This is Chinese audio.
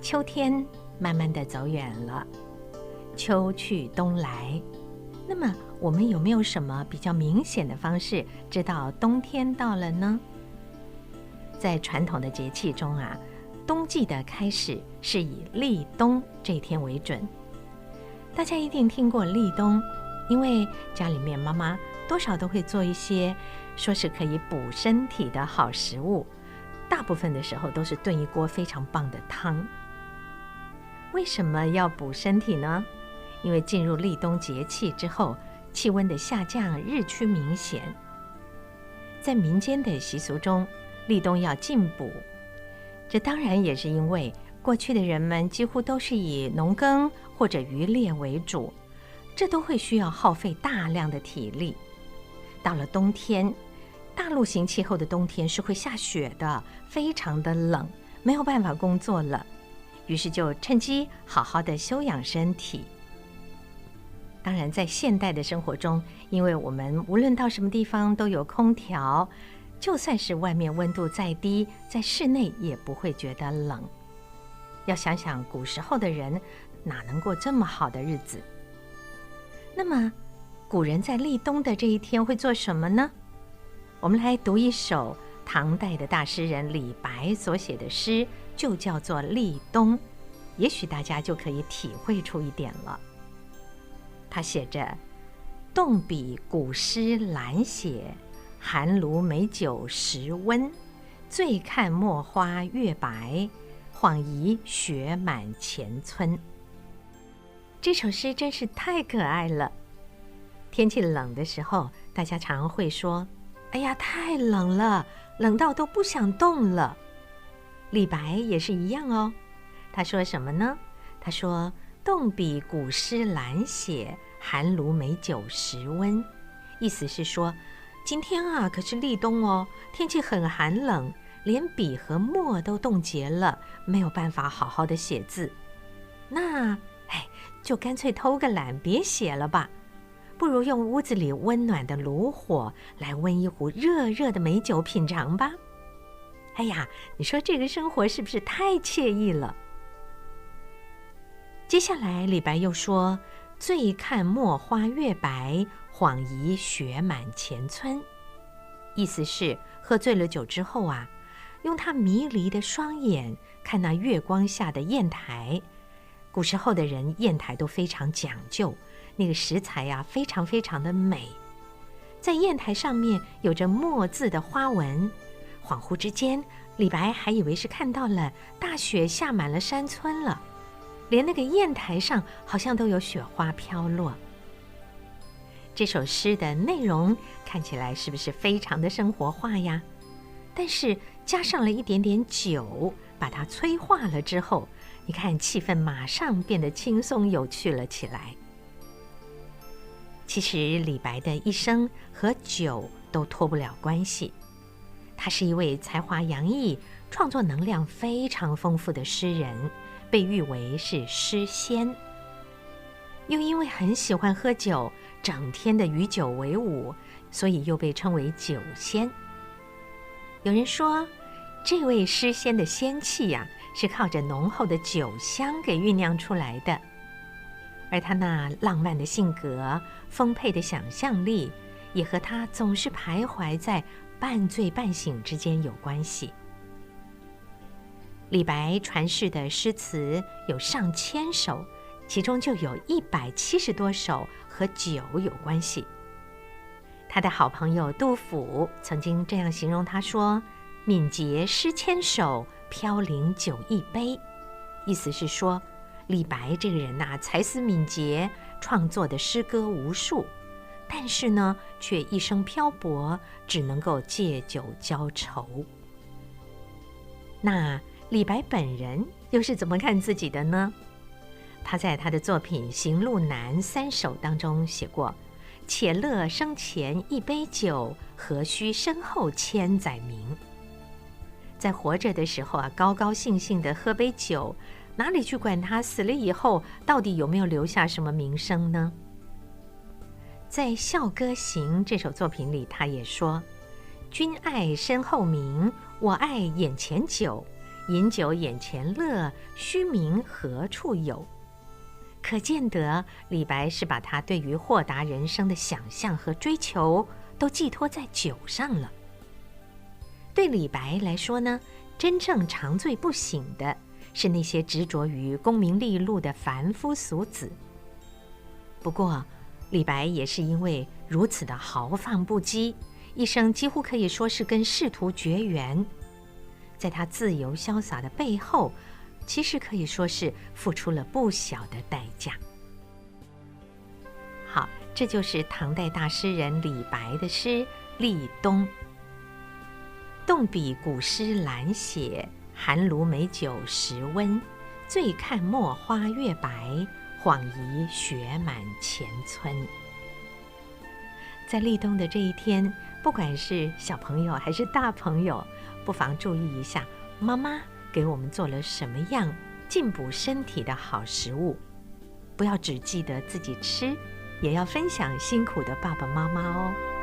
秋天慢慢的走远了，秋去冬来。那么我们有没有什么比较明显的方式知道冬天到了呢？在传统的节气中啊，冬季的开始是以立冬这一天为准。大家一定听过立冬，因为家里面妈妈多少都会做一些说是可以补身体的好食物，大部分的时候都是炖一锅非常棒的汤。为什么要补身体呢？因为进入立冬节气之后，气温的下降日趋明显。在民间的习俗中，立冬要进补，这当然也是因为过去的人们几乎都是以农耕或者渔猎为主，这都会需要耗费大量的体力。到了冬天，大陆型气候的冬天是会下雪的，非常的冷，没有办法工作了，于是就趁机好好的休养身体。当然在现代的生活中，因为我们无论到什么地方都有空调，就算是外面温度再低，在室内也不会觉得冷。要想想古时候的人哪能过这么好的日子。那么古人在立冬的这一天会做什么呢？我们来读一首唐代的大诗人李白所写的诗，就叫做《立冬》，也许大家就可以体会出一点了。他写着：冻笔古诗懒写，寒炉美酒时温。醉看墨花月白，恍疑雪满前村。这首诗真是太可爱了。天气冷的时候，大家常会说：哎呀，太冷了，冷到都不想动了。李白也是一样哦。他说什么呢？他说：冻笔古诗懒写，寒炉美酒时温。意思是说，今天啊可是立冬哦，天气很寒冷，连笔和墨都冻结了，没有办法好好的写字。那就干脆偷个懒，别写了吧，不如用屋子里温暖的炉火来温一壶热热的美酒品尝吧。哎呀，你说这个生活是不是太惬意了？接下来李白又说：醉看墨花月白，恍疑雪满前村。意思是喝醉了酒之后啊，用他迷离的双眼看那月光下的砚台。古时候的人砚台都非常讲究，那个石材啊非常非常的美，在砚台上面有着墨字的花纹。恍惚之间，李白还以为是看到了大雪下满了山村了，连那个砚台上好像都有雪花飘落。这首诗的内容看起来是不是非常的生活化呀？但是加上了一点点酒，把它催化了之后，你看气氛马上变得轻松有趣了起来。其实李白的一生和酒都脱不了关系，他是一位才华洋溢、创作能量非常丰富的诗人，被誉为是诗仙。又因为很喜欢喝酒，整天的与酒为伍，所以又被称为酒仙。有人说，这位诗仙的仙气呀，是靠着浓厚的酒香给酝酿出来的。而他那浪漫的性格、丰沛的想象力，也和他总是徘徊在半醉半醒之间有关系。李白传世的诗词有上千首，其中就有170多首和酒有关系。他的好朋友杜甫曾经这样形容他说：敏捷诗千首，飘零酒一杯。意思是说，李白这个人才思敏捷，创作的诗歌无数，但是呢却一生漂泊，只能够借酒浇愁。那李白本人又是怎么看自己的呢？他在他的作品《行路难》3首当中写过：且乐生前一杯酒，何须身后千载名。在活着的时候啊，高高兴兴的喝杯酒，哪里去管他死了以后到底有没有留下什么名声呢？在《笑歌行》这首作品里，他也说：君爱身后名，我爱眼前酒，饮酒眼前乐，虚名何处有？可见得李白是把他对于豁达人生的想象和追求都寄托在酒上了。对李白来说呢，真正长醉不醒的是那些执着于功名利禄的凡夫俗子。不过李白也是因为如此的豪放不羁，一生几乎可以说是跟仕途绝缘。在他自由潇洒的背后，其实可以说是付出了不小的代价。好，这就是唐代大诗人李白的诗《立冬》。动笔古诗懒写，寒炉美酒时温。醉看墨花月白，恍疑雪满前村。在立冬的这一天，不管是小朋友还是大朋友，不妨注意一下妈妈给我们做了什么样进补身体的好食物，不要只记得自己吃，也要分享辛苦的爸爸妈妈哦。